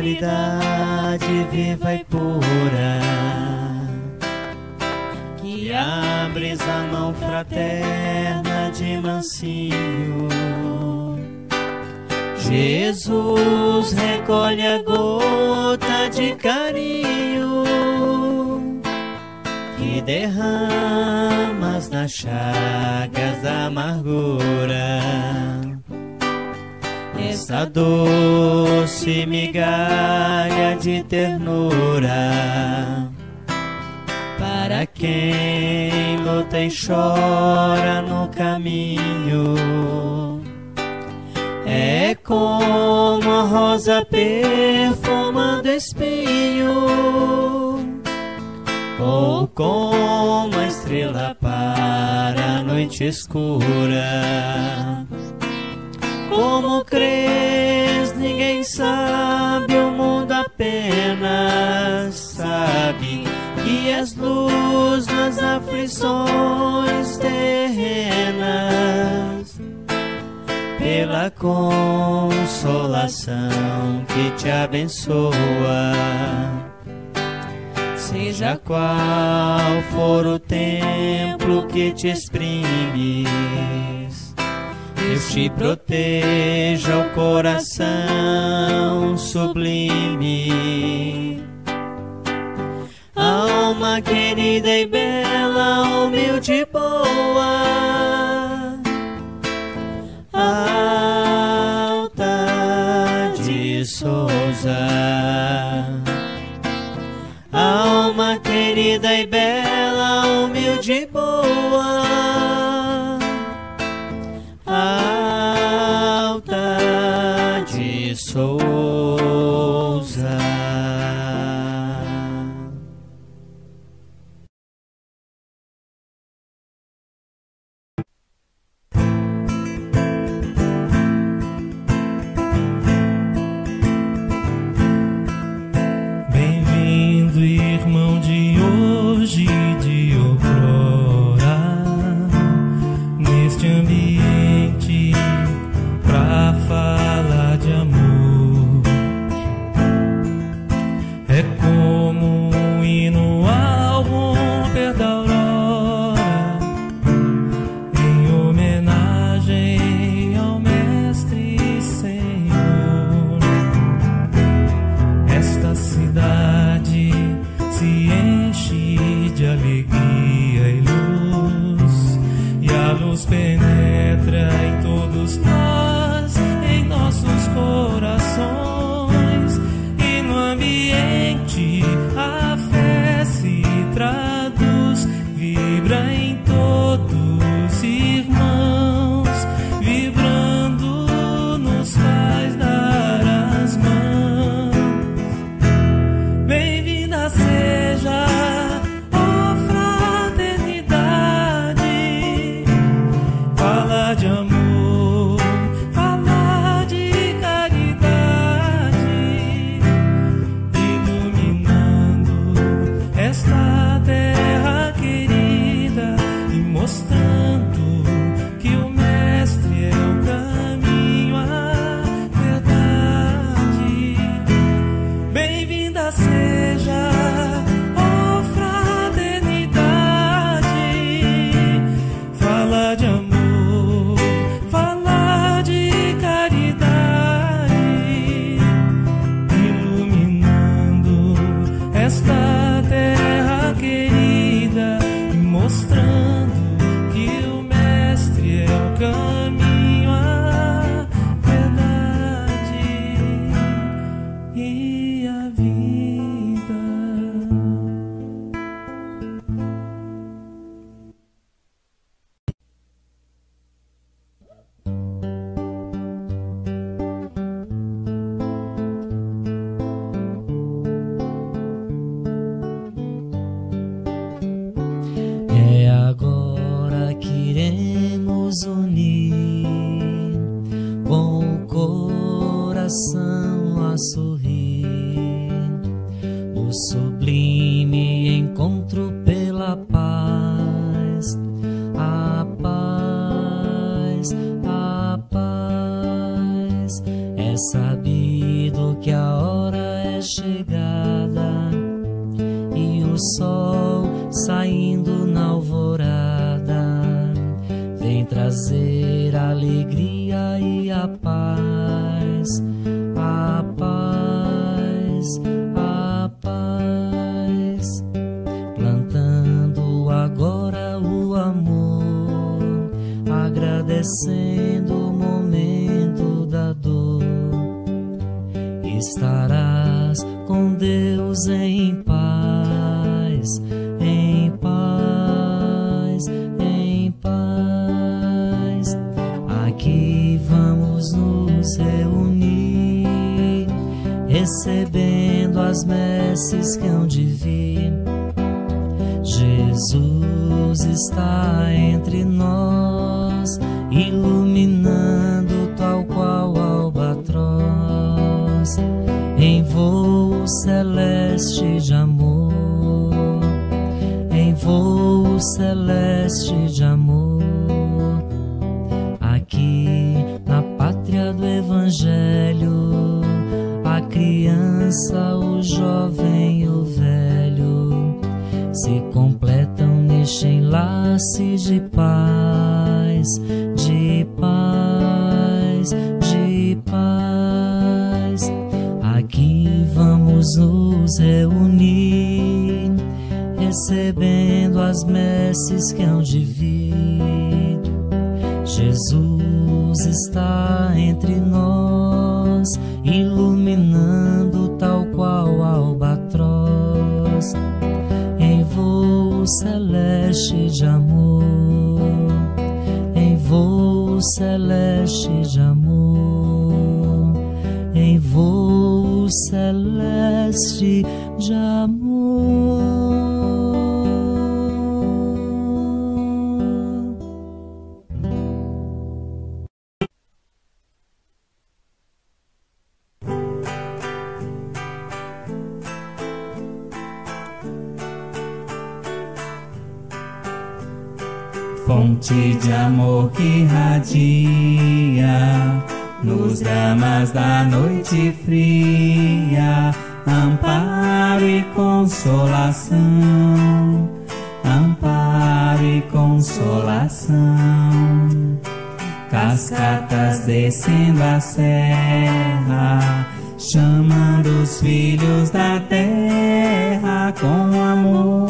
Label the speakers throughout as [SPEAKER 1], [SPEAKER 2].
[SPEAKER 1] caridade viva e pura, que abres a mão fraterna de mansinho. Jesus, recolhe a gota de carinho que derramas nas chagas da amargura. Essa doce migalha de ternura para quem luta e chora no caminho. É como a rosa perfumando espinho, ou como a estrela para a noite escura. Como crês, ninguém sabe, o mundo apenas sabe que és luz nas aflições terrenas, pela consolação que te abençoa. Seja qual for o templo que te exprimes, Deus te proteja o coração sublime. Alma querida e bela, humilde e boa, Alta de Souza. Alma querida e bela, humilde e boa, Alta de Souza.
[SPEAKER 2] Bem-vindo, irmão de hoje e de outrora, neste ambiente pra falar de amor. É como um hino ao romper da aurora, em homenagem ao Mestre Senhor. Esta cidade se enche de alegria e luz, e a luz penetra em todos nós, em nossos corações, e no ambiente a fé se traduz, vibra em todos irmãos, vibrando nos faz dar as mãos. Bem-vinda seja, ó fraternidade, fala de amor, fala de caridade, iluminando esta terra querida e mostrando que o Mestre é o caminho, a verdade. Bem-vinda seja, ó fraternidade, fala de amor, fala de caridade, iluminando esta terra querida e mostrando que o Mestre é o caminho, a verdade e a vida.
[SPEAKER 1] É agora que iremos unir, com o coração a sorrir, no sublime encontro pela paz, a paz, a paz. É sabido que a hora e o sol saindo na alvorada vem trazer a alegria e a paz, a paz, a paz, plantando agora o amor, agradecendo o momento da dor. Estarás com Deus em paz, em paz, em paz. Aqui vamos nos reunir, recebendo as messes que hão de vir. Jesus está entre nós, iluminando tal qual albatroz, em voo celeste de amor, em voo celeste de amor. Aqui na pátria do Evangelho, a criança, o jovem e o velho se completam neste enlace de paz, de paz, de paz. Aqui vamos nos reunir, recebendo as messes que hão de vir. Jesus está entre nós, iluminando tal qual albatroz, em voo celeste de amor, em voo celeste de amor, em voo celeste de amor.
[SPEAKER 2] Fonte de amor que irradia nos dramas da noite fria, amparo e consolação, amparo e consolação. Cascatas descendo a serra, chamando os filhos da terra, com amor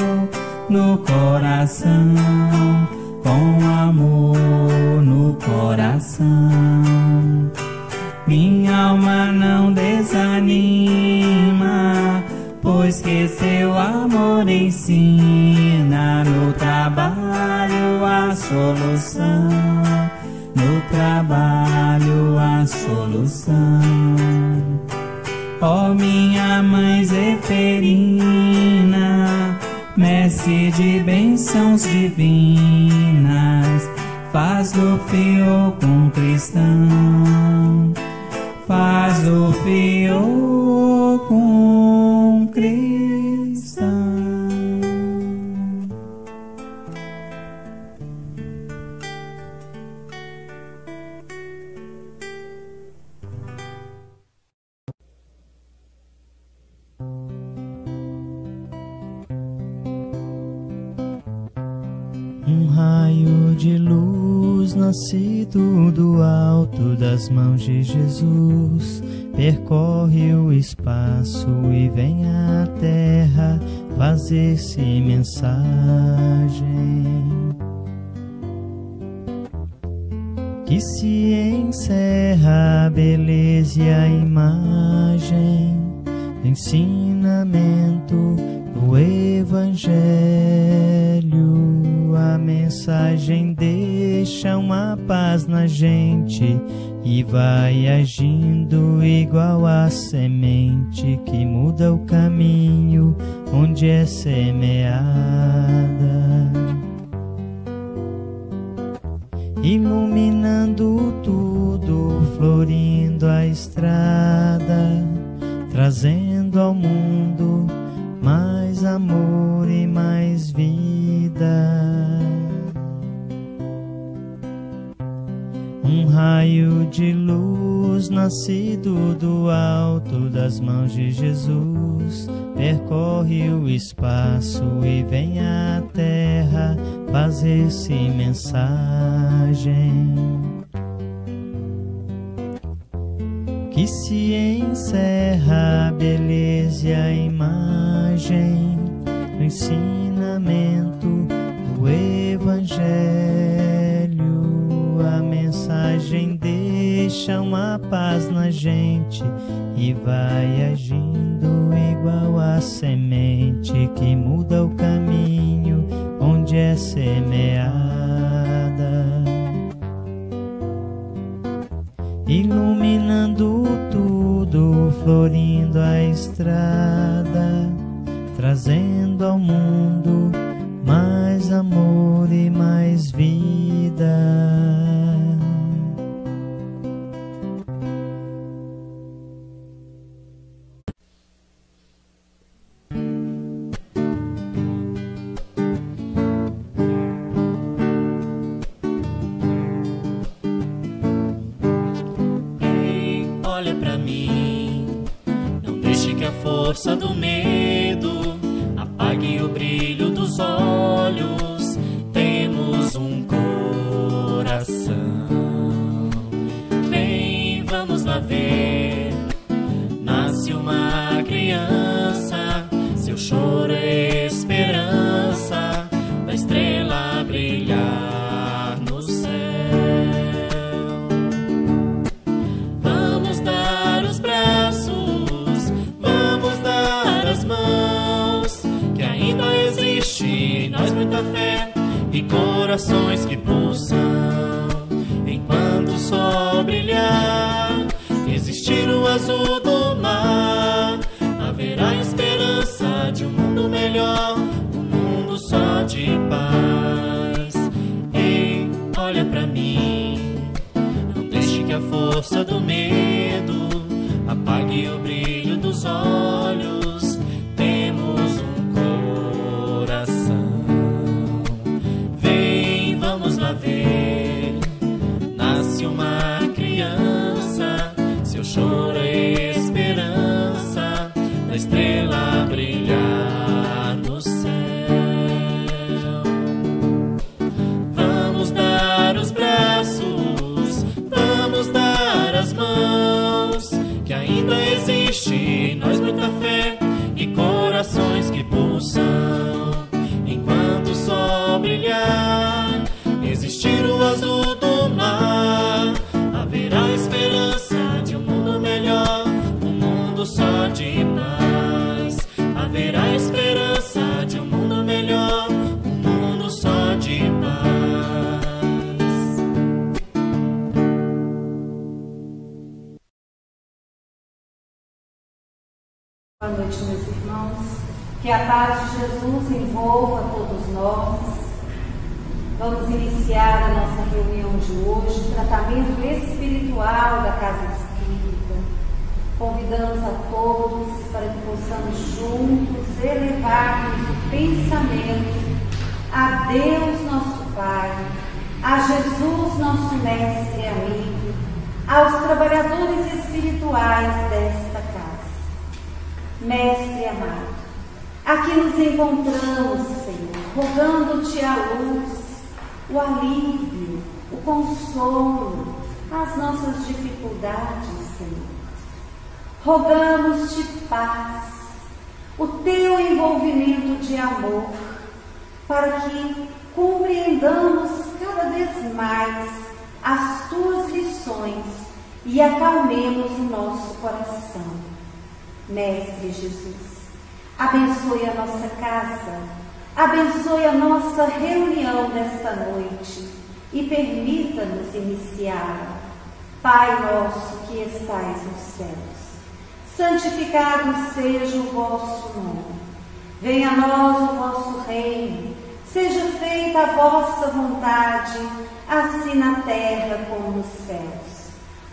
[SPEAKER 2] no coração, com amor no coração. Minha alma não desanima, pois que seu amor ensina. No trabalho a solução, no trabalho a solução. Ó minha mãe Zeferina, mestre de bênçãos divinas, faz do fio com cristão, faz do fio com cristão.
[SPEAKER 1] Um raio de luz nascido do alto das mãos de Jesus percorre o espaço e vem à terra fazer-se mensagem. Que se encerra a beleza e a imagem do ensinamento do Evangelho. A mensagem deixa uma paz na gente e vai agindo igual a semente que muda o caminho onde é semeada, iluminando tudo, florindo a estrada, trazendo ao mundo mais amor e mais vida. Um raio de luz nascido do alto das pelas mãos de Jesus, percorre o espaço e vem à terra fazer-se mensagem. Que se encerra a beleza e a imagem do ensinamento do Evangelho. A mensagem deixa uma paz na gente e vai agindo igual a semente que muda o caminho onde é semeada, iluminando tudo, florindo a estrada, trazendo ao mundo mais amor e mais vida.
[SPEAKER 2] Força do medo apague o brilho dos olhos. Temos um coração. Vem, vamos lá ver. Nasce uma criança, seu choro é esperança da estrela brilhar no céu. Vamos dar os braços, mãos, que ainda existe em nós muita fé e corações que pulsam. Enquanto o sol brilhar, existir o azul do mar, haverá esperança de um mundo melhor, um mundo só de paz. Ei, olha pra mim, não deixe que a força do medo apague o brilho dos olhos. Temos um coração. Vem, vamos lá ver. Nasce uma criança, seu choro é esperança da estrela brilhar no céu. Vamos dar os braços, vamos dar as mãos, que ainda existe em nós muita fé e corações que pulsam. Enquanto o sol brilhar, existir o azul do mar, haverá esperança de um mundo melhor, um mundo só de paz. Haverá esperança de um mundo melhor, um mundo só de paz.
[SPEAKER 3] Boa noite, meus irmãos. Que a paz de Jesus envolva todos nós. Vamos iniciar a nossa reunião de hoje, o tratamento espiritual da Casa Espírita. Convidamos a todos para que possamos juntos elevarmos o pensamento a Deus nosso Pai, a Jesus nosso Mestre e amigo, aos trabalhadores espirituais desta casa. Mestre amado, aqui nos encontramos, Senhor, rogando-te a luz, o alívio, o consolo, as nossas dificuldades, Senhor. Rogamos-te paz, o teu envolvimento de amor, para que compreendamos cada vez mais as tuas lições e acalmemos o nosso coração. Mestre Jesus, abençoe a nossa casa, abençoe a nossa reunião desta noite e permita-nos iniciá-la. Pai nosso que estais nos céus, santificado seja o vosso nome. Venha a nós o vosso reino, seja feita a vossa vontade, assim na terra como nos céus.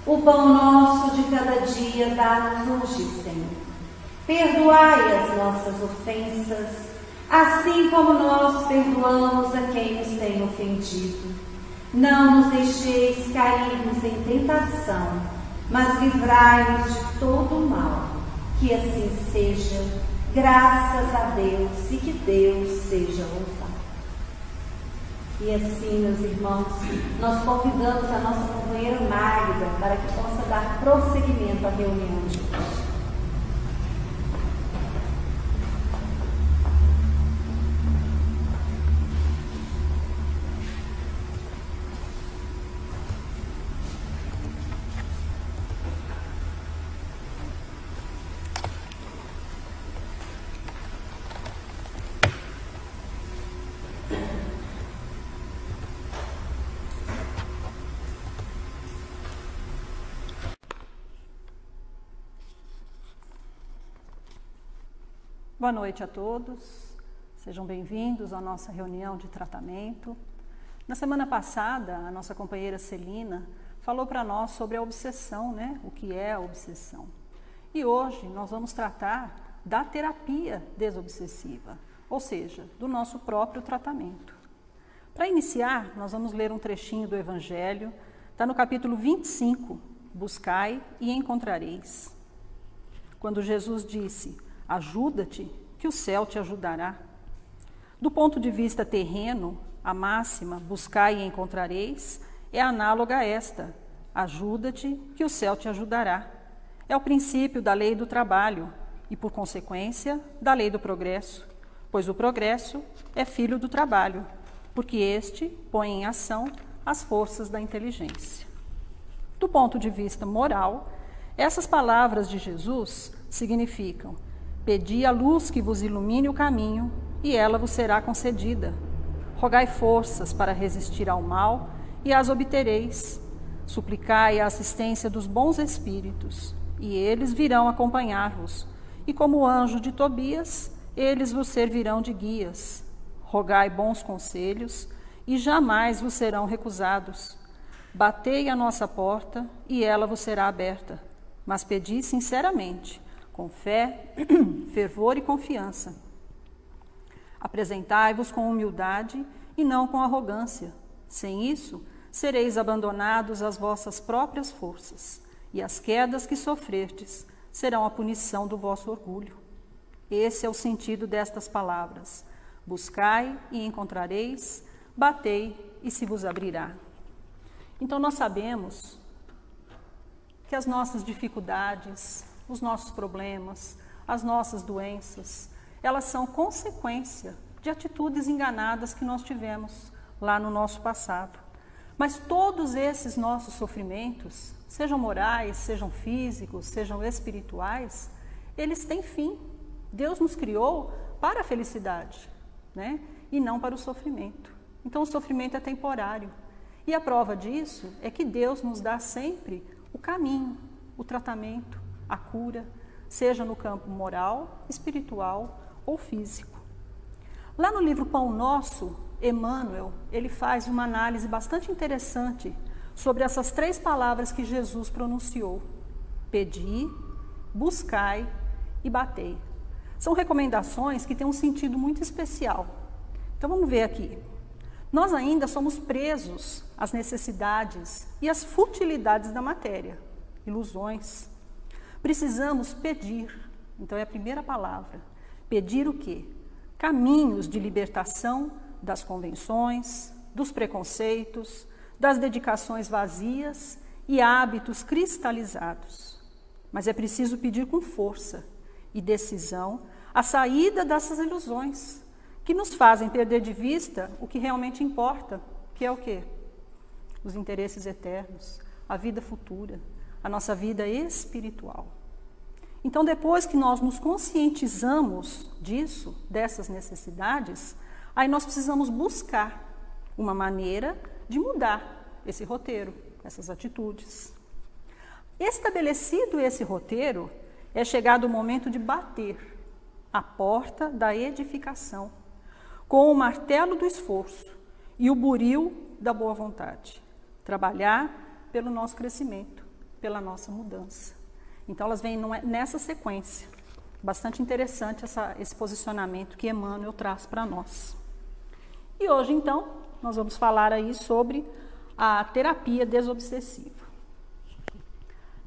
[SPEAKER 3] O pão nosso de cada dia dá-nos hoje, Senhor. Perdoai as nossas ofensas, assim como nós perdoamos a quem nos tem ofendido. Não nos deixeis cairmos em tentação, mas livrai-nos de todo o mal. Que assim seja, graças a Deus, e que Deus seja louvado. E assim, meus irmãos, nós convidamos a nossa companheira Magda para que possa dar prosseguimento à reunião de hoje.
[SPEAKER 4] Boa noite a todos, sejam bem-vindos à nossa reunião de tratamento. Na semana passada, a nossa companheira Celina falou para nós sobre a obsessão, né? O que é a obsessão. E hoje nós vamos tratar da terapia desobsessiva, ou seja, do nosso próprio tratamento. Para iniciar, nós vamos ler um trechinho do Evangelho, está no capítulo 25, Buscai e encontrareis. Quando Jesus disse: ajuda-te, que o céu te ajudará. Do ponto de vista terreno, a máxima, buscai e encontrareis, é análoga a esta: ajuda-te, que o céu te ajudará. É o princípio da lei do trabalho e, por consequência, da lei do progresso, pois o progresso é filho do trabalho, porque este põe em ação as forças da inteligência. Do ponto de vista moral, essas palavras de Jesus significam: pedi a luz que vos ilumine o caminho, e ela vos será concedida. Rogai forças para resistir ao mal, e as obtereis. Suplicai a assistência dos bons espíritos, e eles virão acompanhar-vos. E como o anjo de Tobias, eles vos servirão de guias. Rogai bons conselhos, e jamais vos serão recusados. Batei à nossa porta, e ela vos será aberta. Mas pedi sinceramente, com fé, fervor e confiança. Apresentai-vos com humildade e não com arrogância. Sem isso, sereis abandonados às vossas próprias forças, e as quedas que sofrerdes serão a punição do vosso orgulho. Esse é o sentido destas palavras: buscai e encontrareis, batei e se vos abrirá. Então nós sabemos que as nossas dificuldades, os nossos problemas, as nossas doenças, elas são consequência de atitudes enganadas que nós tivemos lá no nosso passado. Mas todos esses nossos sofrimentos, sejam morais, sejam físicos, sejam espirituais, eles têm fim. Deus nos criou para a felicidade, né? E não para o sofrimento. Então o sofrimento é temporário. E a prova disso é que Deus nos dá sempre o caminho, o tratamento, a cura, seja no campo moral, espiritual ou físico. Lá no livro Pão Nosso, Emmanuel, ele faz uma análise bastante interessante sobre essas 3 palavras que Jesus pronunciou: pedi, buscai e batei. São recomendações que têm um sentido muito especial. Então vamos ver aqui. Nós ainda somos presos às necessidades e às futilidades da matéria, ilusões. Precisamos pedir, então é a primeira palavra. Pedir o quê? Caminhos de libertação das convenções, dos preconceitos, das dedicações vazias e hábitos cristalizados. Mas é preciso pedir com força e decisão a saída dessas ilusões, que nos fazem perder de vista o que realmente importa, que é o quê? Os interesses eternos, a vida futura, a nossa vida espiritual. Então, depois que nós nos conscientizamos disso, dessas necessidades, aí nós precisamos buscar uma maneira de mudar esse roteiro, essas atitudes. Estabelecido esse roteiro, é chegado o momento de bater a porta da edificação, com o martelo do esforço e o buril da boa vontade. Trabalhar pelo nosso crescimento, pela nossa mudança. Então elas vêm nessa sequência. Bastante interessante esse posicionamento que Emmanuel traz para nós. E hoje, então, nós vamos falar aí sobre a terapia desobsessiva.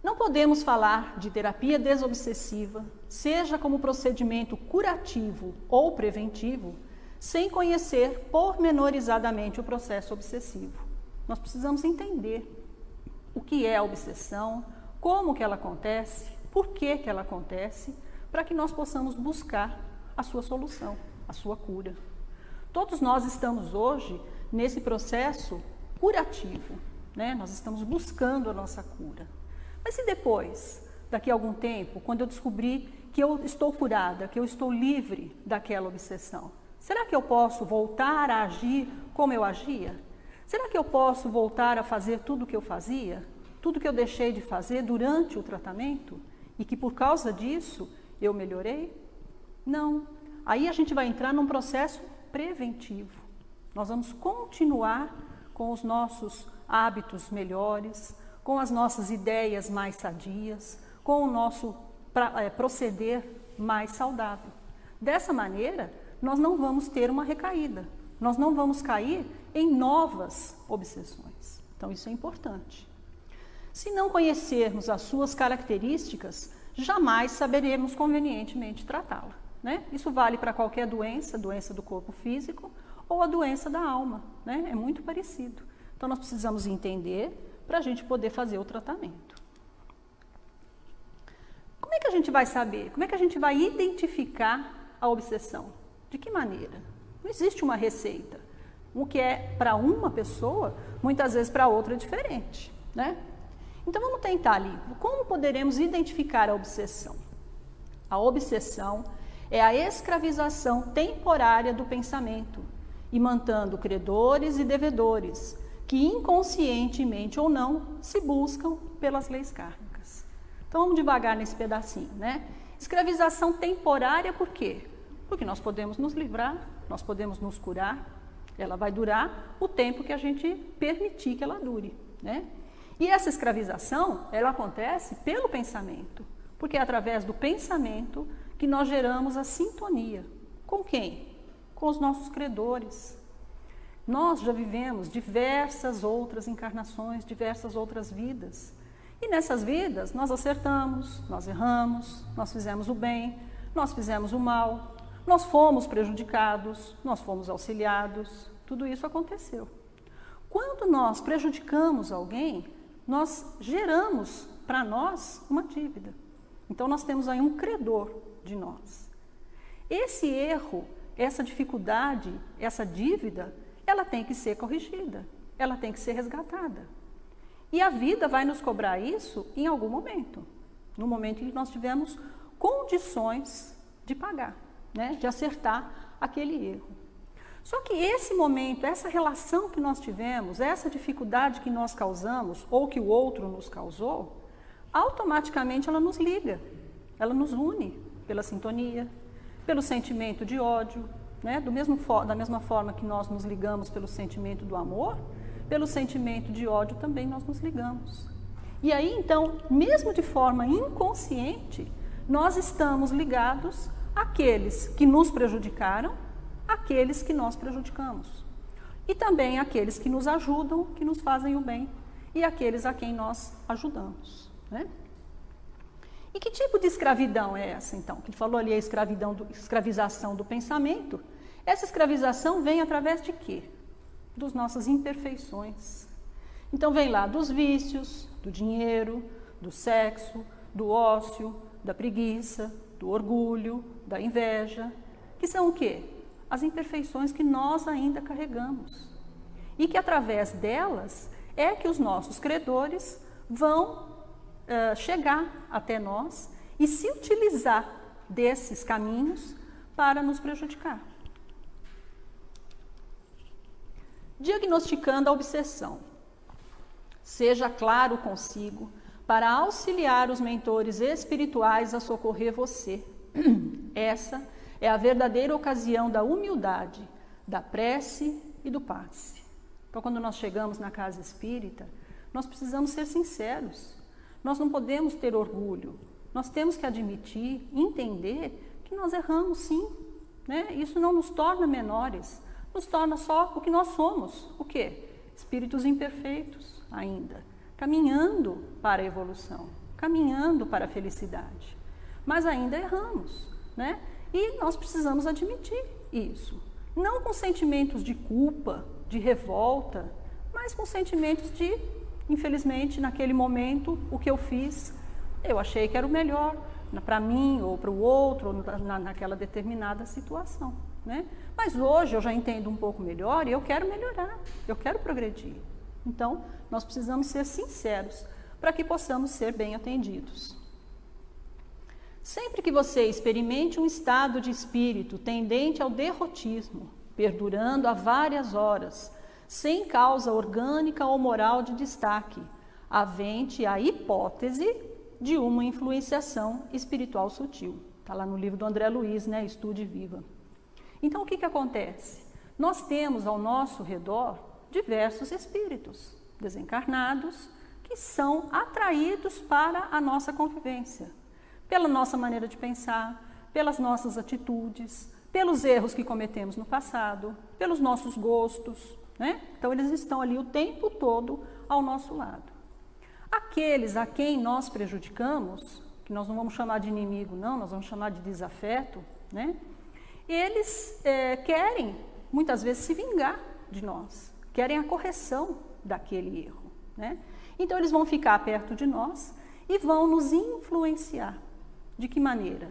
[SPEAKER 4] Não podemos falar de terapia desobsessiva seja como procedimento curativo ou preventivo, sem conhecer pormenorizadamente o processo obsessivo. Nós precisamos entender o que é a obsessão, como que ela acontece, por que ela acontece, para que nós possamos buscar a sua solução, a sua cura. Todos nós estamos hoje nesse processo curativo, né? Nós estamos buscando a nossa cura. Mas e depois, daqui a algum tempo, quando eu descobrir que eu estou curada, que eu estou livre daquela obsessão? Será que eu posso voltar a agir como eu agia? Será que eu posso voltar a fazer tudo o que eu fazia? Tudo que eu deixei de fazer durante o tratamento? E que por causa disso eu melhorei? Não. Aí a gente vai entrar num processo preventivo. Nós vamos continuar com os nossos hábitos melhores, com as nossas ideias mais sadias, com o nosso proceder mais saudável. Dessa maneira, nós não vamos ter uma recaída, nós não vamos cair em novas obsessões. Então, isso é importante. Se não conhecermos as suas características, jamais saberemos convenientemente tratá-la, né? Isso vale para qualquer doença, doença do corpo físico ou a doença da alma, né? É muito parecido. Então, nós precisamos entender para a gente poder fazer o tratamento. Como é que a gente vai saber? Como é que a gente vai identificar a obsessão? De que maneira? Não existe uma receita. O que é para uma pessoa, muitas vezes para outra é diferente, né? Então vamos tentar ali. Como poderemos identificar a obsessão? A obsessão é a escravização temporária do pensamento, imantando credores e devedores, que inconscientemente ou não se buscam pelas leis kármicas. Então vamos devagar nesse pedacinho, né? Escravização temporária por quê? Porque nós podemos nos livrar, nós podemos nos curar, ela vai durar o tempo que a gente permitir que ela dure, né? E essa escravização, ela acontece pelo pensamento, porque é através do pensamento que nós geramos a sintonia. Com quem? Com os nossos credores. Nós já vivemos diversas outras encarnações, diversas outras vidas. E nessas vidas nós acertamos, nós erramos, nós fizemos o bem, nós fizemos o mal, nós fomos prejudicados, nós fomos auxiliados, tudo isso aconteceu. Quando nós prejudicamos alguém, nós geramos para nós uma dívida. Então nós temos aí um credor de nós. Esse erro, essa dificuldade, essa dívida, ela tem que ser corrigida, ela tem que ser resgatada. E a vida vai nos cobrar isso em algum momento, no momento em que nós tivermos condições de pagar, né, de acertar aquele erro. Só que esse momento, essa relação que nós tivemos, essa dificuldade que nós causamos ou que o outro nos causou, automaticamente ela nos liga, ela nos une pela sintonia, pelo sentimento de ódio, né? Da mesma forma que nós nos ligamos pelo sentimento do amor, pelo sentimento de ódio também nós nos ligamos. E aí, então, mesmo de forma inconsciente, nós estamos ligados àqueles que nos prejudicaram, àqueles que nós prejudicamos. E também àqueles que nos ajudam, que nos fazem o bem, e àqueles a quem nós ajudamos, né? E que tipo de escravidão é essa, então? Que falou ali a escravização do pensamento. Essa escravização vem através de quê? Das nossas imperfeições. Então vem lá dos vícios, do dinheiro, do sexo, do ócio, da preguiça, do orgulho, da inveja, que são o quê? As imperfeições que nós ainda carregamos. E que através delas é que os nossos credores vão chegar até nós e se utilizar desses caminhos para nos prejudicar. Diagnosticando a obsessão. Seja claro consigo para auxiliar os mentores espirituais a socorrer você. Essa é a verdadeira ocasião da humildade, da prece e do passe. Então, quando nós chegamos na casa espírita, nós precisamos ser sinceros. Nós não podemos ter orgulho. Nós temos que admitir, entender que nós erramos sim, né? Isso não nos torna menores, nos torna só o que nós somos. O quê? Espíritos imperfeitos ainda, caminhando para a evolução, caminhando para a felicidade. mas ainda erramos, né? E nós precisamos admitir isso. Não com sentimentos de culpa, de revolta, mas com sentimentos de, infelizmente, naquele momento, o que eu fiz, eu achei que era o melhor para mim ou para o outro, ou naquela determinada situação, né? Mas hoje eu já entendo um pouco melhor e eu quero melhorar, eu quero progredir. Então, nós precisamos ser sinceros para que possamos ser bem atendidos. Sempre que você experimente um estado de espírito tendente ao derrotismo, perdurando há várias horas, sem causa orgânica ou moral de destaque, havente a hipótese de uma influenciação espiritual sutil. Está lá no livro do André Luiz, né? Estude e Viva. Então, o que acontece? Nós temos ao nosso redor diversos espíritos desencarnados que são atraídos para a nossa convivência, pela nossa maneira de pensar, pelas nossas atitudes, pelos erros que cometemos no passado, pelos nossos gostos, né? Então, eles estão ali o tempo todo ao nosso lado. Aqueles a quem nós prejudicamos, que nós não vamos chamar de inimigo, não, nós vamos chamar de desafeto, né? Eles querem, muitas vezes, se vingar de nós, querem a correção daquele erro, né? Então, eles vão ficar perto de nós e vão nos influenciar. De que maneira?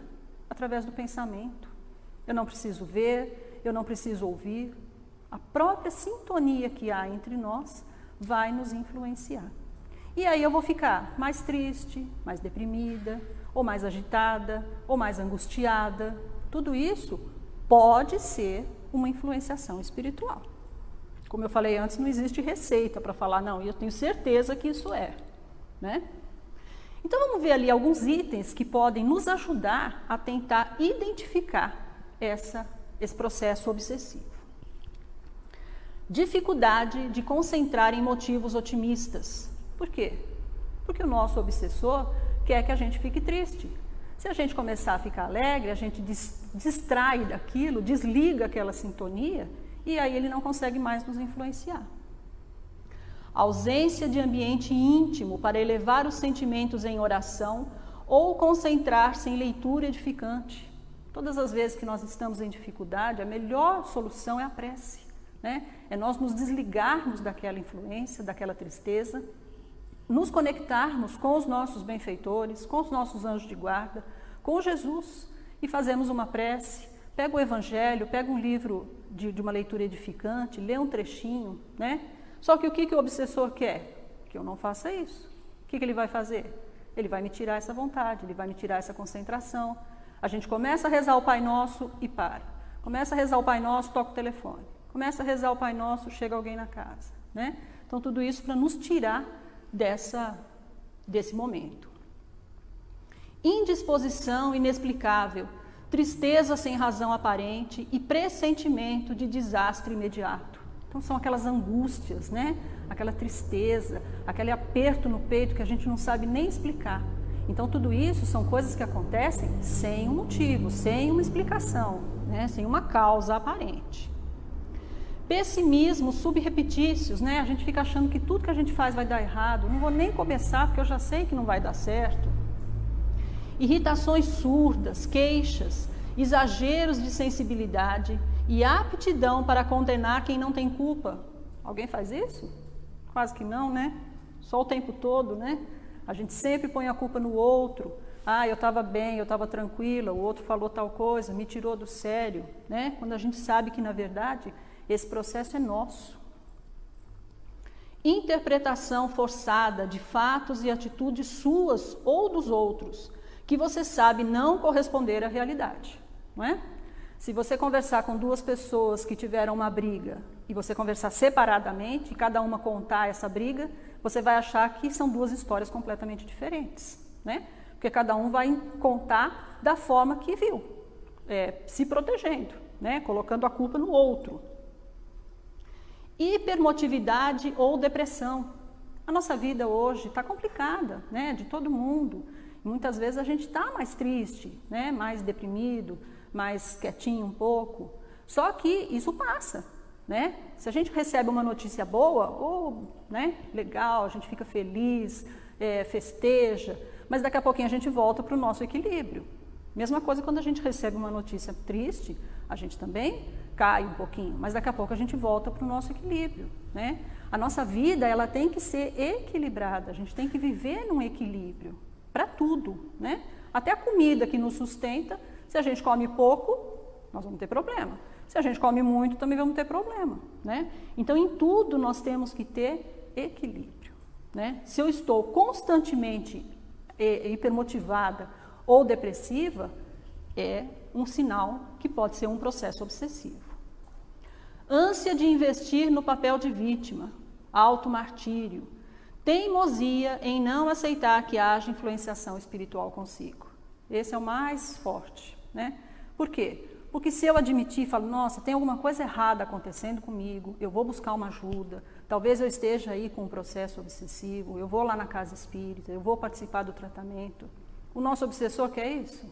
[SPEAKER 4] Através do pensamento. Eu não preciso ver, eu não preciso ouvir. A própria sintonia que há entre nós vai nos influenciar. E aí eu vou ficar mais triste, mais deprimida, ou mais agitada, ou mais angustiada. Tudo isso pode ser uma influenciação espiritual. Como eu falei antes, não existe receita para falar, não, e eu tenho certeza que isso é, né? Então, vamos ver ali alguns itens que podem nos ajudar a tentar identificar esse processo obsessivo. Dificuldade de concentrar em motivos otimistas. Por quê? Porque o nosso obsessor quer que a gente fique triste. Se a gente começar a ficar alegre, a gente distrai daquilo, desliga aquela sintonia, e aí ele não consegue mais nos influenciar. Ausência de ambiente íntimo para elevar os sentimentos em oração ou concentrar-se em leitura edificante. Todas as vezes que nós estamos em dificuldade, a melhor solução é a prece, né? É nós nos desligarmos daquela influência, daquela tristeza, nos conectarmos com os nossos benfeitores, com os nossos anjos de guarda, com Jesus, e fazemos uma prece, pega o Evangelho, pega um livro de uma leitura edificante, lê um trechinho, né? Só que o que o obsessor quer? Que eu não faça isso. O que ele vai fazer? Ele vai me tirar essa vontade, ele vai me tirar essa concentração. A gente começa a rezar o Pai Nosso e para. Começa a rezar o Pai Nosso, toca o telefone. Começa a rezar o Pai Nosso, chega alguém na casa, né? Então, tudo isso para nos tirar desse momento. Indisposição inexplicável, tristeza sem razão aparente e pressentimento de desastre imediato. Então, são aquelas angústias, né? Aquela tristeza, aquele aperto no peito que a gente não sabe nem explicar. Então, tudo isso são coisas que acontecem sem um motivo, sem uma explicação, né? Sem uma causa aparente. Pessimismo subrepetícios, né? A gente fica achando que tudo que a gente faz vai dar errado. Não vou nem começar porque eu já sei que não vai dar certo. Irritações surdas, queixas, exageros de sensibilidade e aptidão para condenar quem não tem culpa. Alguém faz isso? Quase que não, né? Só o tempo todo, né? A gente sempre põe a culpa no outro. Ah, eu estava bem, eu estava tranquila, o outro falou tal coisa, me tirou do sério, né? Quando a gente sabe que, na verdade, esse processo é nosso. Interpretação forçada de fatos e atitudes suas ou dos outros, que você sabe não corresponder à realidade, não é? Se você conversar com duas pessoas que tiveram uma briga e você conversar separadamente e cada uma contar essa briga, você vai achar que são duas histórias completamente diferentes, né? Porque cada um vai contar da forma que viu, se protegendo, né? Colocando a culpa no outro. Hipermotividade ou depressão. A nossa vida hoje está complicada, né? De todo mundo. Muitas vezes a gente está mais triste, né? Mais deprimido, mais quietinho um pouco. Só que isso passa, né? Se a gente recebe uma notícia boa, né? Legal, a gente fica feliz, festeja, mas daqui a pouquinho a gente volta para o nosso equilíbrio, Mesma coisa quando a gente recebe uma notícia triste, a gente também cai um pouquinho, mas daqui a pouco a gente volta para o nosso equilíbrio, né? A nossa vida, ela tem que ser equilibrada, a gente tem que viver num equilíbrio para tudo, né? Até a comida que nos sustenta, se a gente come pouco, nós vamos ter problema. Se a gente come muito, também vamos ter problema, né? Então, em tudo nós temos que ter equilíbrio, né? Se eu estou constantemente hipermotivada ou depressiva, é um sinal que pode ser um processo obsessivo. Ânsia de investir no papel de vítima, automartírio, teimosia em não aceitar que haja influenciação espiritual consigo. Esse é o mais forte, né? Por quê? Porque se eu admitir e falo, nossa, tem alguma coisa errada acontecendo comigo, eu vou buscar uma ajuda, talvez eu esteja aí com um processo obsessivo, eu vou lá na casa espírita, eu vou participar do tratamento. O nosso obsessor quer isso?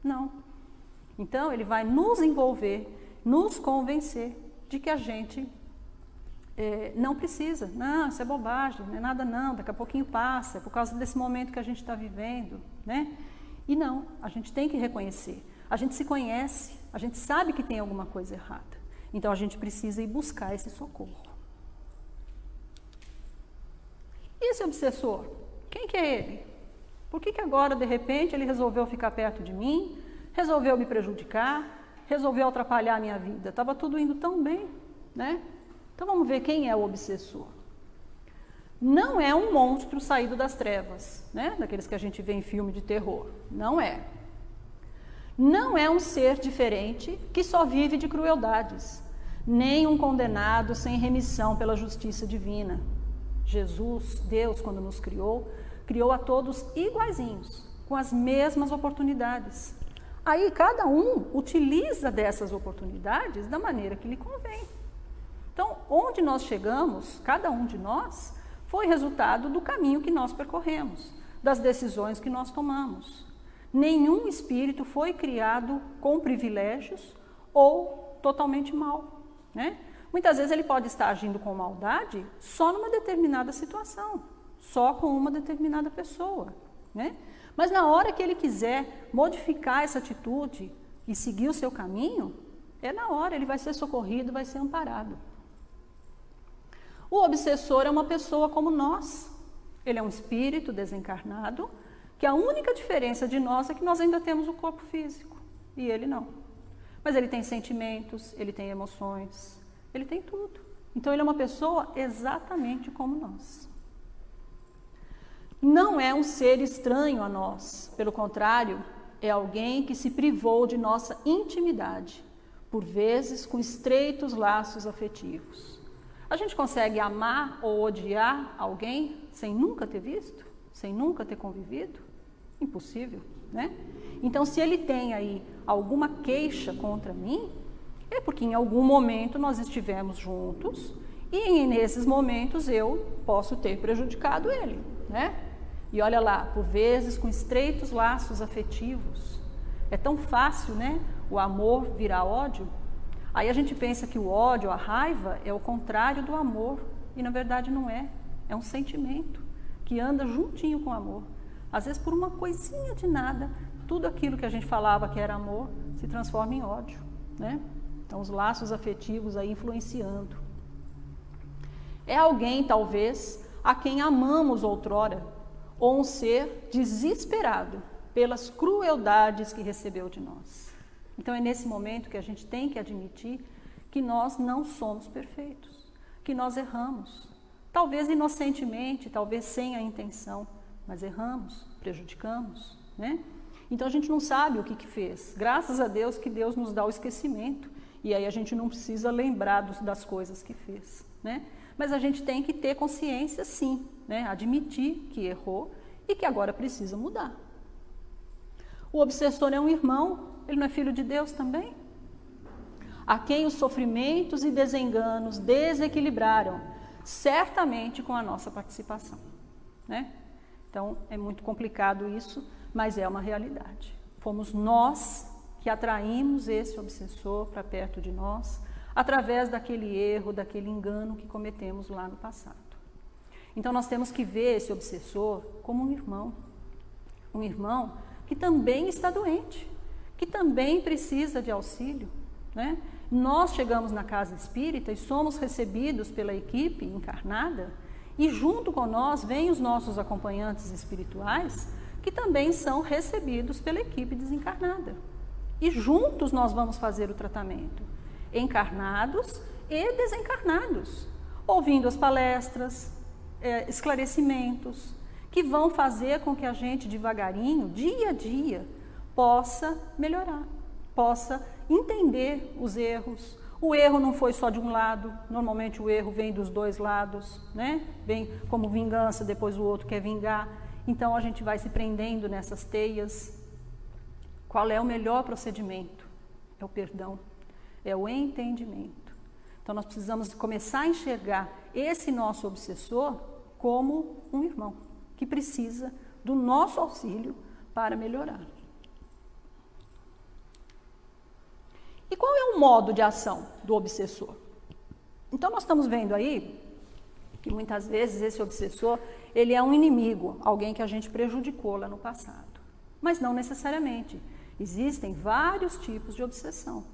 [SPEAKER 4] Não. Então, ele vai nos envolver, nos convencer de que a gente não precisa. Não, isso é bobagem, não é nada não, daqui a pouquinho passa, é por causa desse momento que a gente está vivendo, né? E não, a gente tem que reconhecer. A gente se conhece, a gente sabe que tem alguma coisa errada. Então, a gente precisa ir buscar esse socorro. E esse obsessor? Quem que é ele? Por que agora, de repente, ele resolveu ficar perto de mim, resolveu me prejudicar, resolveu atrapalhar a minha vida? Estava tudo indo tão bem, né? Então, vamos ver quem é o obsessor. Não é um monstro saído das trevas, né? Daqueles que a gente vê em filme de terror. Não é. Não é um ser diferente que só vive de crueldades, nem um condenado sem remissão pela justiça divina. Jesus, Deus, quando nos criou, criou a todos iguaizinhos, com as mesmas oportunidades. Aí cada um utiliza dessas oportunidades da maneira que lhe convém. Então, onde nós chegamos, cada um de nós, foi resultado do caminho que nós percorremos, das decisões que nós tomamos. Nenhum espírito foi criado com privilégios ou totalmente mal, né? Muitas vezes ele pode estar agindo com maldade só numa determinada situação, só com uma determinada pessoa, né? Mas na hora que ele quiser modificar essa atitude e seguir o seu caminho, é na hora, ele vai ser socorrido, vai ser amparado. O obsessor é uma pessoa como nós. Ele é um espírito desencarnado, que a única diferença de nós é que nós ainda temos o corpo físico, e ele não. Mas ele tem sentimentos, ele tem emoções, ele tem tudo. Então ele é uma pessoa exatamente como nós. Não é um ser estranho a nós, pelo contrário, é alguém que se privou de nossa intimidade, por vezes com estreitos laços afetivos. A gente consegue amar ou odiar alguém sem nunca ter visto? Sem nunca ter convivido? Impossível, né? Então, se ele tem aí alguma queixa contra mim, é porque em algum momento nós estivemos juntos e nesses momentos eu posso ter prejudicado ele, né? E olha lá, por vezes com estreitos laços afetivos. É tão fácil, né? O amor virar ódio. Aí a gente pensa que o ódio, a raiva, é o contrário do amor. E na verdade não é. É um sentimento que anda juntinho com o amor. Às vezes por uma coisinha de nada, tudo aquilo que a gente falava que era amor se transforma em ódio, né? Então os laços afetivos aí influenciando. É alguém, talvez, a quem amamos outrora, ou um ser desesperado pelas crueldades que recebeu de nós. Então é nesse momento que a gente tem que admitir que nós não somos perfeitos, que nós erramos, talvez inocentemente, talvez sem a intenção, mas erramos, prejudicamos, né? Então a gente não sabe o que fez. Graças a Deus que Deus nos dá o esquecimento, e aí a gente não precisa lembrar das coisas que fez, né? Mas a gente tem que ter consciência, sim, né? Admitir que errou e que agora precisa mudar. O obsessor é um irmão, ele não é filho de Deus também? A quem os sofrimentos e desenganos desequilibraram, certamente com a nossa participação, né? Então, é muito complicado isso, mas é uma realidade. Fomos nós que atraímos esse obsessor para perto de nós, através daquele erro, daquele engano que cometemos lá no passado. Então, nós temos que ver esse obsessor como um irmão que também está doente, que também precisa de auxílio, né? Nós chegamos na casa espírita e somos recebidos pela equipe encarnada e junto com nós vêm os nossos acompanhantes espirituais que também são recebidos pela equipe desencarnada. E juntos nós vamos fazer o tratamento, encarnados e desencarnados, ouvindo as palestras, esclarecimentos, que vão fazer com que a gente devagarinho, dia a dia, possa melhorar, possa entender os erros. O erro não foi só de um lado, normalmente o erro vem dos dois lados, né? Vem como vingança, depois o outro quer vingar. Então a gente vai se prendendo nessas teias. Qual é o melhor procedimento? É o perdão, é o entendimento. Então nós precisamos começar a enxergar esse nosso obsessor como um irmão, que precisa do nosso auxílio para melhorar. E qual é o modo de ação do obsessor? Então nós estamos vendo aí que muitas vezes esse obsessor, ele é um inimigo, alguém que a gente prejudicou lá no passado. Mas não necessariamente. Existem vários tipos de obsessão.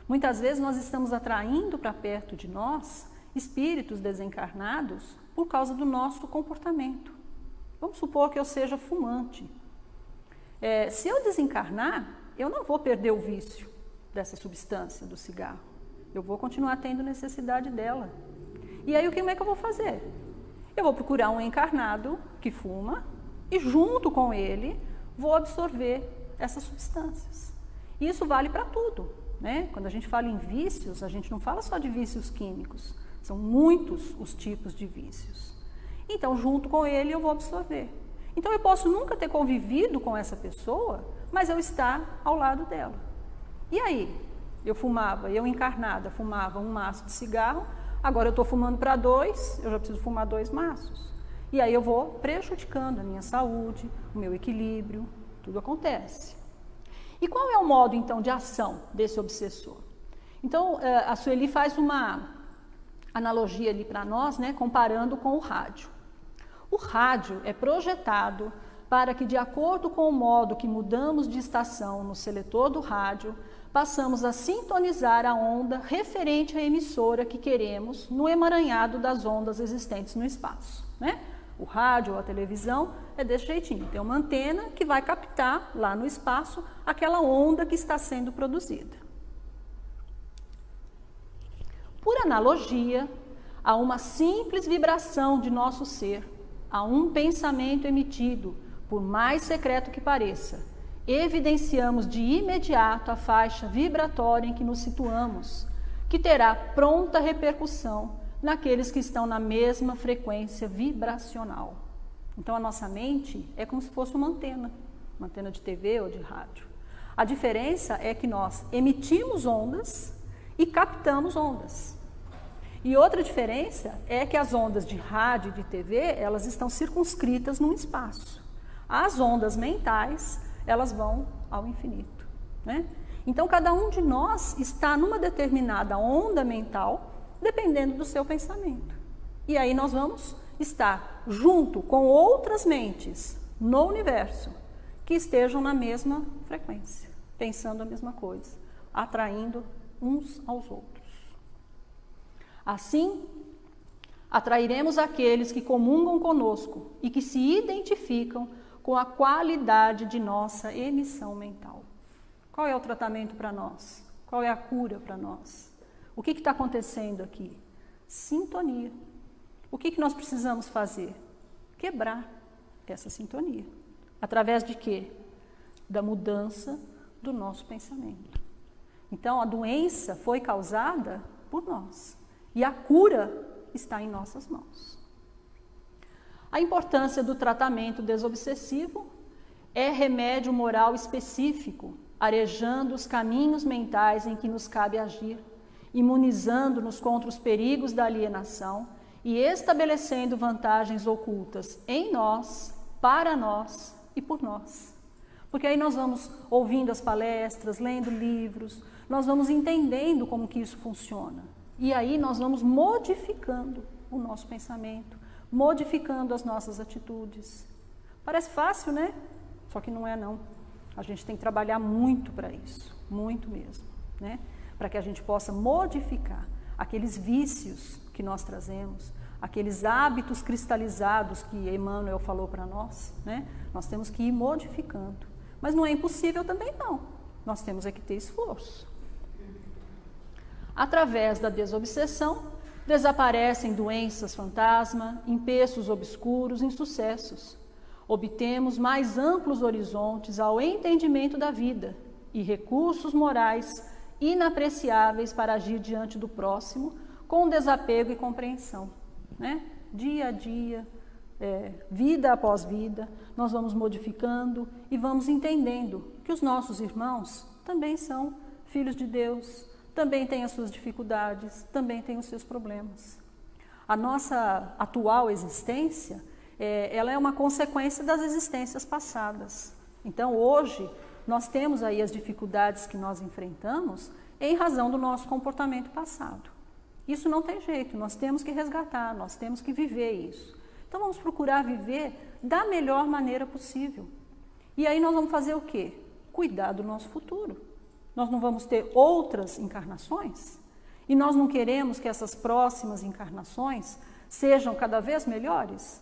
[SPEAKER 4] Muitas vezes nós estamos atraindo para perto de nós espíritos desencarnados por causa do nosso comportamento. Vamos supor que eu seja fumante. Se eu desencarnar, eu não vou perder o vício dessa substância, do cigarro. Eu vou continuar tendo necessidade dela. E aí, como é que eu vou fazer? Eu vou procurar um encarnado que fuma e, junto com ele, vou absorver essas substâncias. E isso vale para tudo, né? Quando a gente fala em vícios, a gente não fala só de vícios químicos. São muitos os tipos de vícios. Então, junto com ele, eu vou absorver. Então, eu posso nunca ter convivido com essa pessoa, mas eu estar ao lado dela. E aí, eu encarnada, fumava um maço de cigarro, agora eu estou fumando para 2, eu já preciso fumar 2 maços. E aí eu vou prejudicando a minha saúde, o meu equilíbrio, tudo acontece. E qual é o modo, então, de ação desse obsessor? Então, a Sueli faz uma analogia ali para nós, né, comparando com o rádio. O rádio é projetado para que, de acordo com o modo que mudamos de estação no seletor do rádio, passamos a sintonizar a onda referente à emissora que queremos no emaranhado das ondas existentes no espaço, né? O rádio ou a televisão é desse jeitinho, tem uma antena que vai captar lá no espaço aquela onda que está sendo produzida. Por analogia, a uma simples vibração de nosso ser, a um pensamento emitido, por mais secreto que pareça, evidenciamos de imediato a faixa vibratória em que nos situamos, que terá pronta repercussão naqueles que estão na mesma frequência vibracional. Então a nossa mente é como se fosse uma antena de TV ou de rádio. A diferença é que nós emitimos ondas e captamos ondas. E outra diferença é que as ondas de rádio e de TV, elas estão circunscritas num espaço. As ondas mentais, elas vão ao infinito, né? Então, cada um de nós está numa determinada onda mental, dependendo do seu pensamento. E aí nós vamos estar junto com outras mentes no universo, que estejam na mesma frequência, pensando a mesma coisa, atraindo uns aos outros. Assim, atrairemos aqueles que comungam conosco e que se identificam com a qualidade de nossa emissão mental. Qual é o tratamento para nós? Qual é a cura para nós? O que está acontecendo aqui? Sintonia. O que nós precisamos fazer? Quebrar essa sintonia. Através de quê? Da mudança do nosso pensamento. Então, a doença foi causada por nós. E a cura está em nossas mãos. A importância do tratamento desobsessivo é remédio moral específico, arejando os caminhos mentais em que nos cabe agir, imunizando-nos contra os perigos da alienação e estabelecendo vantagens ocultas em nós, para nós e por nós. Porque aí nós vamos ouvindo as palestras, lendo livros, nós vamos entendendo como que isso funciona. E aí nós vamos modificando o nosso pensamento, modificando as nossas atitudes. Parece fácil, né? Só que não é não. A gente tem que trabalhar muito para isso, muito mesmo, né? Para que a gente possa modificar aqueles vícios que nós trazemos, aqueles hábitos cristalizados que Emmanuel falou para nós, né? Nós temos que ir modificando. Mas não é impossível também não. Nós temos é que ter esforço. Através da desobsessão, desaparecem doenças fantasma, empeços obscuros, insucessos. Obtemos mais amplos horizontes ao entendimento da vida e recursos morais inapreciáveis para agir diante do próximo com desapego e compreensão, né? Dia a dia, vida após vida, nós vamos modificando e vamos entendendo que os nossos irmãos também são filhos de Deus, também têm as suas dificuldades, também têm os seus problemas. A nossa atual existência, ela é uma consequência das existências passadas. Então, hoje, nós temos aí as dificuldades que nós enfrentamos em razão do nosso comportamento passado. Isso não tem jeito, nós temos que resgatar, nós temos que viver isso. Então, vamos procurar viver da melhor maneira possível. E aí nós vamos fazer o quê? Cuidar do nosso futuro. Nós não vamos ter outras encarnações? E nós não queremos que essas próximas encarnações sejam cada vez melhores?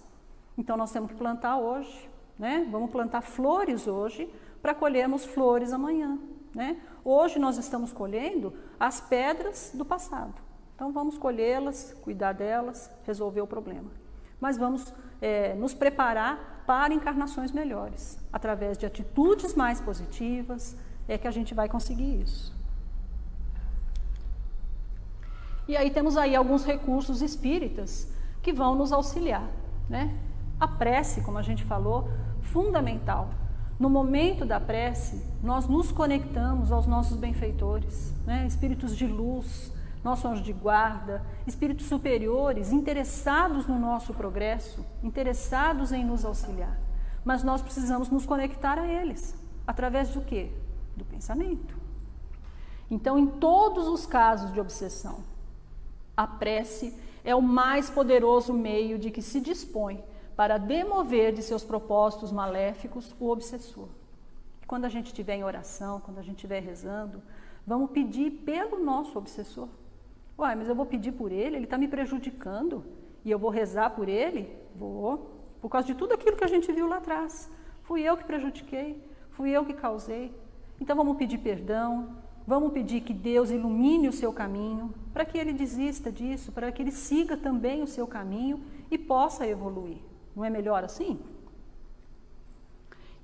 [SPEAKER 4] Então, nós temos que plantar hoje, né? Vamos plantar flores hoje para colhermos flores amanhã, né? Hoje nós estamos colhendo as pedras do passado. Então, vamos colhê-las, cuidar delas, resolver o problema. Mas vamos nos preparar para encarnações melhores. Através de atitudes mais positivas, é que a gente vai conseguir isso. E aí temos aí alguns recursos espíritas que vão nos auxiliar, né? A prece, como a gente falou, fundamental. No momento da prece, nós nos conectamos aos nossos benfeitores, né? Espíritos de luz, nosso anjo de guarda, espíritos superiores interessados no nosso progresso, interessados em nos auxiliar. Mas nós precisamos nos conectar a eles. Através do quê? Do pensamento. Então, em todos os casos de obsessão, a prece é o mais poderoso meio de que se dispõe para demover de seus propósitos maléficos o obsessor. E quando a gente estiver em oração, quando a gente estiver rezando, vamos pedir pelo nosso obsessor. Uai, mas eu vou pedir por ele está me prejudicando e eu vou rezar por ele? Vou, por causa de tudo aquilo que a gente viu lá atrás. Fui eu que prejudiquei, fui eu que causei. Então vamos pedir perdão, vamos pedir que Deus ilumine o seu caminho, para que ele desista disso, para que ele siga também o seu caminho e possa evoluir. Não é melhor assim?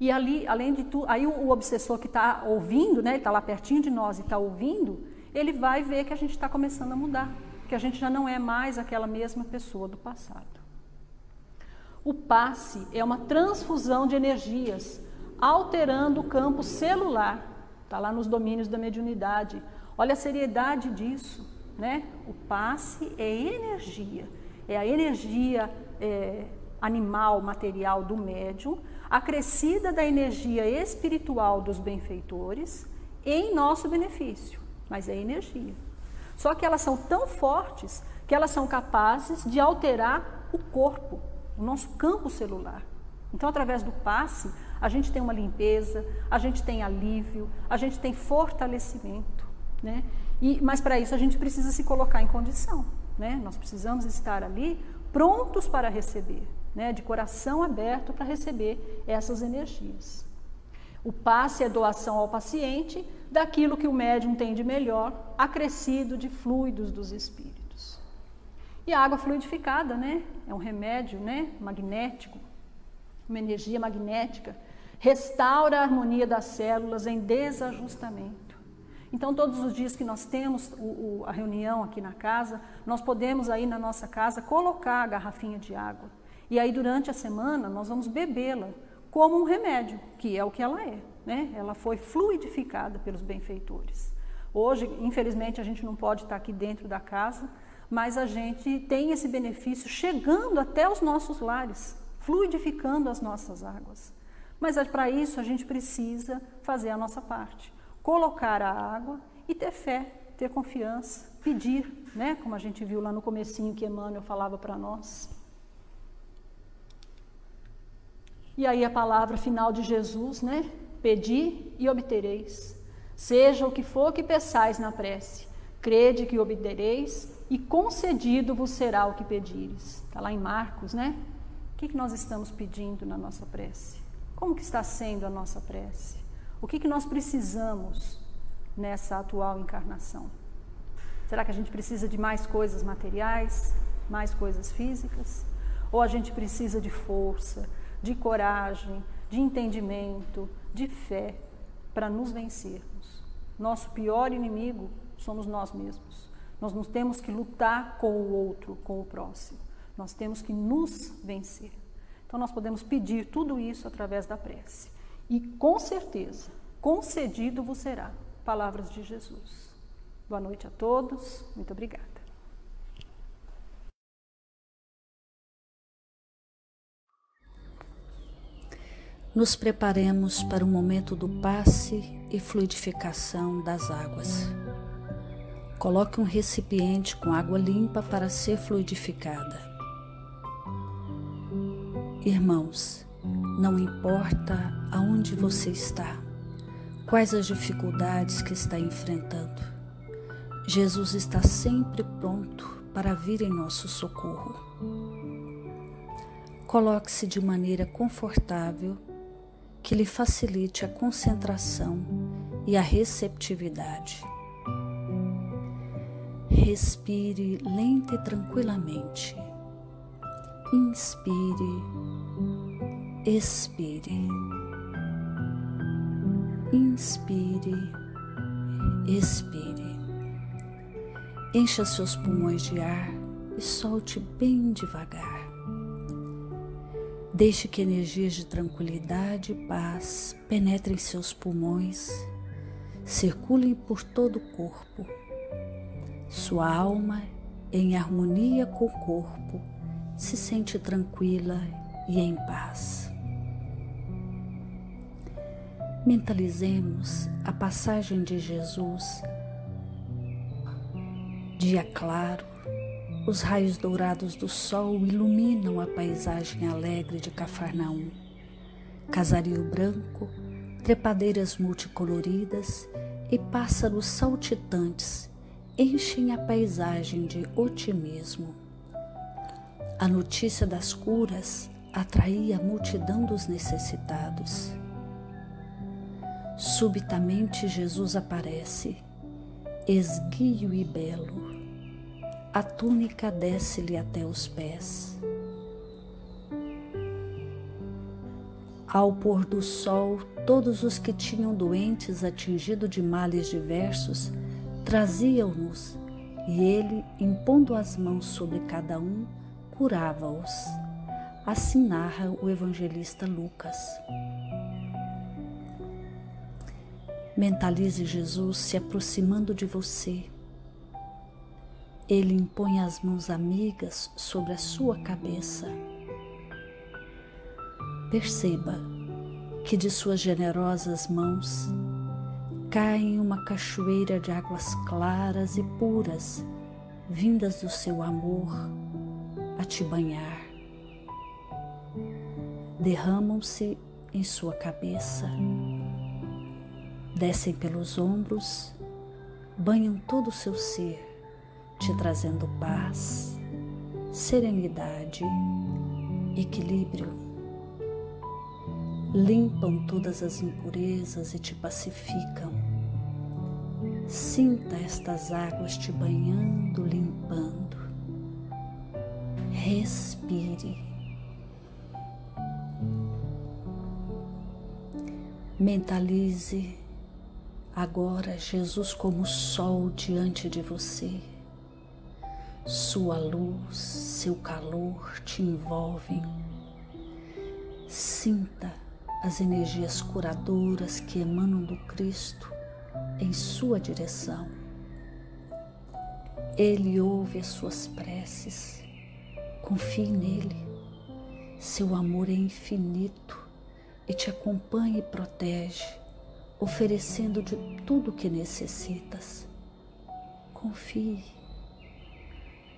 [SPEAKER 4] E ali, além de tudo, aí o obsessor que está ouvindo, né, ele está lá pertinho de nós e está ouvindo, ele vai ver que a gente está começando a mudar, que a gente já não é mais aquela mesma pessoa do passado. O passe é uma transfusão de energias, alterando o campo celular, está lá nos domínios da mediunidade. Olha a seriedade disso, né? O passe é energia, é a energia animal, material do médium, acrescida da energia espiritual dos benfeitores em nosso benefício, mas é energia. Só que elas são tão fortes que elas são capazes de alterar o corpo, o nosso campo celular. Então, através do passe, a gente tem uma limpeza, a gente tem alívio, a gente tem fortalecimento, né? Mas para isso a gente precisa se colocar em condição, né? Nós precisamos estar ali prontos para receber, né? De coração aberto para receber essas energias. O passe é doação ao paciente daquilo que o médium tem de melhor, acrescido de fluidos dos espíritos. E a água fluidificada, né? É um remédio, né? Magnético, uma energia magnética, restaura a harmonia das células em desajustamento. Então, todos os dias que nós temos a reunião aqui na casa, nós podemos aí na nossa casa colocar a garrafinha de água. E aí, durante a semana, nós vamos bebê-la como um remédio, que é o que ela é, né? Ela foi fluidificada pelos benfeitores. Hoje, infelizmente, a gente não pode estar aqui dentro da casa, mas a gente tem esse benefício chegando até os nossos lares, fluidificando as nossas águas. Mas para isso a gente precisa fazer a nossa parte, colocar a água e ter fé, ter confiança, pedir, né? Como a gente viu lá no comecinho que Emmanuel falava para nós. E aí a palavra final de Jesus, né? Pedi e obtereis. Seja o que for que peçais na prece, crede que obtereis e concedido vos será o que pedires. Está lá em Marcos, né? O que nós estamos pedindo na nossa prece? Como que está sendo a nossa prece? O que nós precisamos nessa atual encarnação? Será que a gente precisa de mais coisas materiais, mais coisas físicas? Ou a gente precisa de força, de coragem, de entendimento, de fé para nos vencermos? Nosso pior inimigo somos nós mesmos. Nós não temos que lutar com o outro, com o próximo. Nós temos que nos vencer. Então nós podemos pedir tudo isso através da prece. E com certeza, concedido vos será. Palavras de Jesus. Boa noite a todos. Muito obrigada.
[SPEAKER 5] Nos preparemos para o momento do passe e fluidificação das águas. Coloque um recipiente com água limpa para ser fluidificada. Irmãos, não importa aonde você está, quais as dificuldades que está enfrentando, Jesus está sempre pronto para vir em nosso socorro. Coloque-se de maneira confortável, que lhe facilite a concentração e a receptividade. Respire lenta e tranquilamente. Inspire, expire. Inspire, expire. Encha seus pulmões de ar e solte bem devagar. Deixe que energias de tranquilidade e paz penetrem seus pulmões, circulem por todo o corpo. Sua alma, em harmonia com o corpo, se sente tranquila e em paz. Mentalizemos a passagem de Jesus. Dia claro, os raios dourados do sol iluminam a paisagem alegre de Cafarnaum. Casario branco, trepadeiras multicoloridas e pássaros saltitantes enchem a paisagem de otimismo. A notícia das curas atraía a multidão dos necessitados. Subitamente Jesus aparece, esguio e belo. A túnica desce-lhe até os pés. Ao pôr do sol, todos os que tinham doentes atingidos de males diversos traziam-nos, e ele, impondo as mãos sobre cada um, curava-os. Assim narra o evangelista Lucas. Mentalize Jesus se aproximando de você. Ele impõe as mãos amigas sobre a sua cabeça. Perceba que de suas generosas mãos cai uma cachoeira de águas claras e puras, vindas do seu amor a te banhar. Derramam-se em sua cabeça, descem pelos ombros, banham todo o seu ser, te trazendo paz, serenidade, equilíbrio. Limpam todas as impurezas e te pacificam. Sinta estas águas te banhando, limpando. Respire. Mentalize agora Jesus como sol diante de você. Sua luz, seu calor te envolvem. Sinta as energias curadoras que emanam do Cristo em sua direção. Ele ouve as suas preces. Confie nele. Seu amor é infinito e te acompanha e protege, oferecendo de tudo o que necessitas. Confie.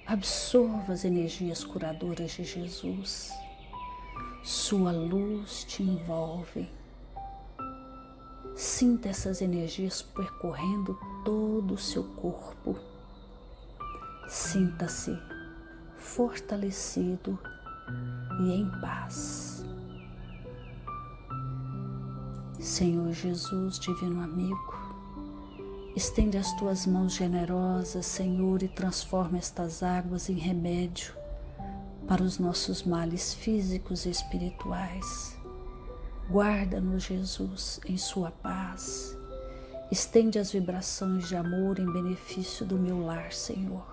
[SPEAKER 5] Absorva as energias curadoras de Jesus. Sua luz te envolve. Sinta essas energias percorrendo todo o seu corpo. Sinta-se fortalecido e em paz. Senhor Jesus, divino amigo, estende as tuas mãos generosas, Senhor, e transforma estas águas em remédio para os nossos males físicos e espirituais. Guarda-nos, Jesus, em sua paz. Estende as vibrações de amor em benefício do meu lar, Senhor.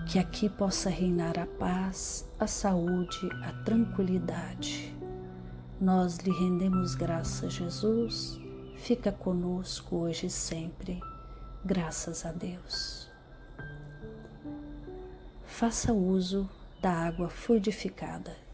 [SPEAKER 5] Que aqui possa reinar a paz, a saúde, a tranquilidade. Nós lhe rendemos graças, Jesus. Fica conosco hoje e sempre. Graças a Deus. Faça uso da água fluidificada.